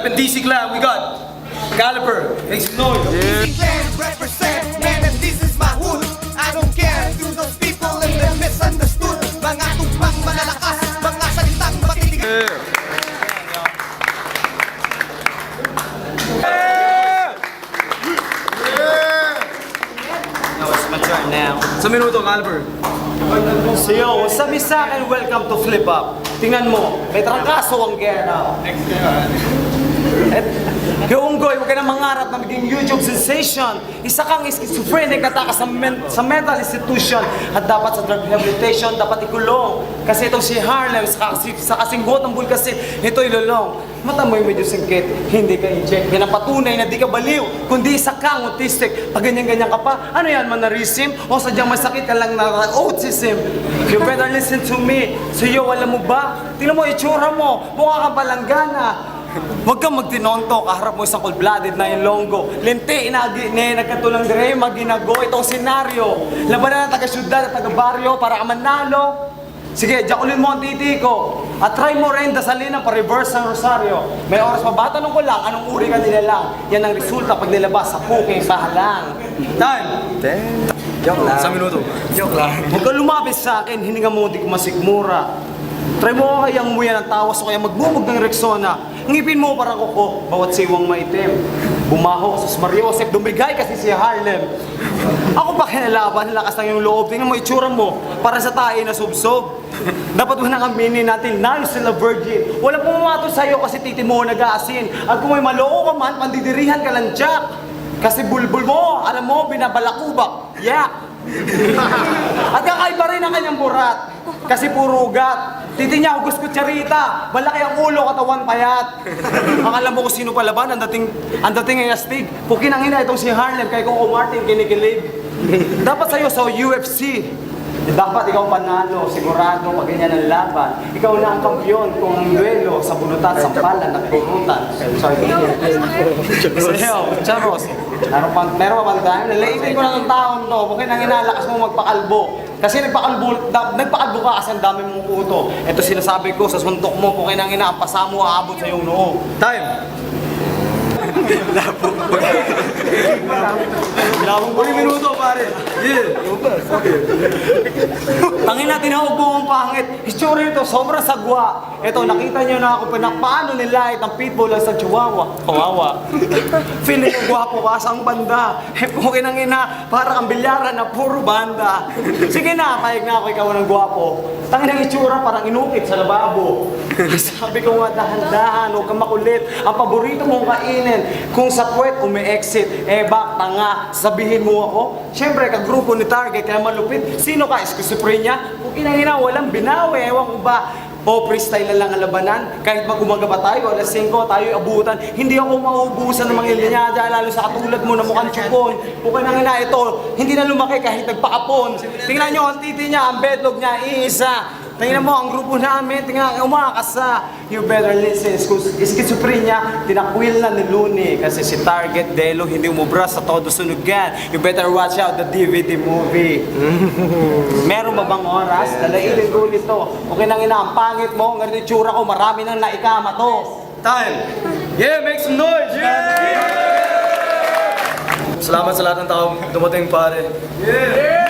Reppin' DC Clan, we got Caliber, make some noise. DC Clan represent, man, and this is my hood. I don't care to those people and they're misunderstood. Mga tumpang malalakas, mga salitang matitig. No, it's my turn now. Sa minuto, Caliber. So yo, sabi sa akin, welcome to Flip Up. Tingnan mo, may trangkaso ang gera. Yung Unggoy, huwag ka na mangarap na maging YouTube sensation. Isa kang schizophrenic at sa mental institution. At dapat sa drug rehabilitation, dapat ikulong. Kasi itong si Harlem, sa kasinggot ng bulkasin, ito ilulong. Mata mo yung medyo singkit, hindi ka inject. Yan ang patunay na di ka baliw, kundi isa kang autistic. Pag ganyan-ganyan ka pa, ano yan, mannerism? O sadyang masakit ka lang na autism? You better listen to me. So yo, alam mo ba? Tingnan mo, itsura mo, mukha kang palanggana. Huwag kang magtinonto, kaharap mo isang cold-blooded na yung longgo. Linti, nagkatulang dire, maginago itong senaryo. Labanan ng taga-syudad at taga-baryo para ka manalo. Sige, jakulin mo ang titi ko. At try mo rin dasalin ang pa-reverse ng rosaryo. May oras pa ba? Tanong ko lang, anong uri ka nilalang? Yan ang resulta pag nilabas sa puking bahalang. Time! Joke lang. Sa minuto. Joke lang. Huwag kang lumapis sa akin, hininga mo, di ko masigmura. Try mo kayang umuya ng tawas o kaya magbubog ng Rexona. Ngipin mo parang kuko, bawat siwang maitim. Bumaho sa Mariosep, dumigay kasi si Harlem. Ako pa kinalaban, lakas lang yung loob. Tingnan mo, itsura mo, para sa tae na subsob. Dapat mo nang aminin natin, na sila virgin. Walang pumamatol sa'yo kasi titi mo nag-aasin. At kung may maloko ka man, pandidirihan ka lang, Jack. Kasi bulbul mo, alam mo, binabalakubak. Yak! At kakaiba rin ang kanyang burat. Kasi puro ugat. Titi niya, hugos kutsarita. Malaki ang ulo, katawan payat. Akala mo kung sino palaban, ang dating ay astig. Pukin ang ina itong si Harlem, kay Coco Martin kinikilig. Dapat sa'yo sa UFC. Dapat ikaw panalo, sigurado pag ganyan ang laban. Ikaw na ang kampiyon kung ang duelo sa bunutan, sampalan, nagpurutan. Sorry. Sa'yo, Charos. Meron pa tayo. Nalaitin ko na ng taon to. Bakit nang inalakas mo magpakalbo? Kasi nagpakalbo ka kasi ang dami mong puto. Ito sinasabi ko sa suntok mo, kung nang inaapasa mo, aabot sa iyong noo. Time! Labong Uli minuto, pare. Yeah. Tangin natin ako buong pangit. History ito, sobrang sagwa. Ito, nakita niyo na ako paano nilait ang pitbull sa Chihuahua. Kawawa. Feeling ko gwapo ka sa banda. Pukin ang ina, para kang bilyaran na puro banda. Sige na, payag na ako ikaw ng gwapo. Tangin ang itsura, parang inukit sa lababo. Sabi ko nga, dahan-dahan, huwag kang makulit. Ang paborito mong kainin, kung sa puwet umi-exit, bak, tanga, sabihin mo ako. Siyempre, kagrupo ni Target, kaya malupit. Sino ka? Schizophrenia? Kung inangina, walang binawi, ewan ko ba? O freestyle na lang ang labanan. Kahit mag-umaga pa tayo, alas 5, tayo abutan. Hindi ako mauubusan ng mga linyada, lalo sa katulad mo na mukhang chupon. Kung nang ina ito, hindi na lumaki kahit nagpakapon. Tingnan nyo ang titi niya, ang bedlog niya, iisa. Tingnan mo ang grupo namin, tingnan umakas na. You better listen, schizophrenia, tinakwil na ni Looney. Kasi si Target Delo hindi umubra sa todo sunog yan. You better watch out the DVD movie. Meron ba bang oras? Dalaitin ko ulit to. Okay nang ina, ang pangit mo, ang itsura ko, marami nang naikama to. Time! Yeah, make some noise! Yeah! Salamat sa lahat ng tao dumating, pare. Yeah!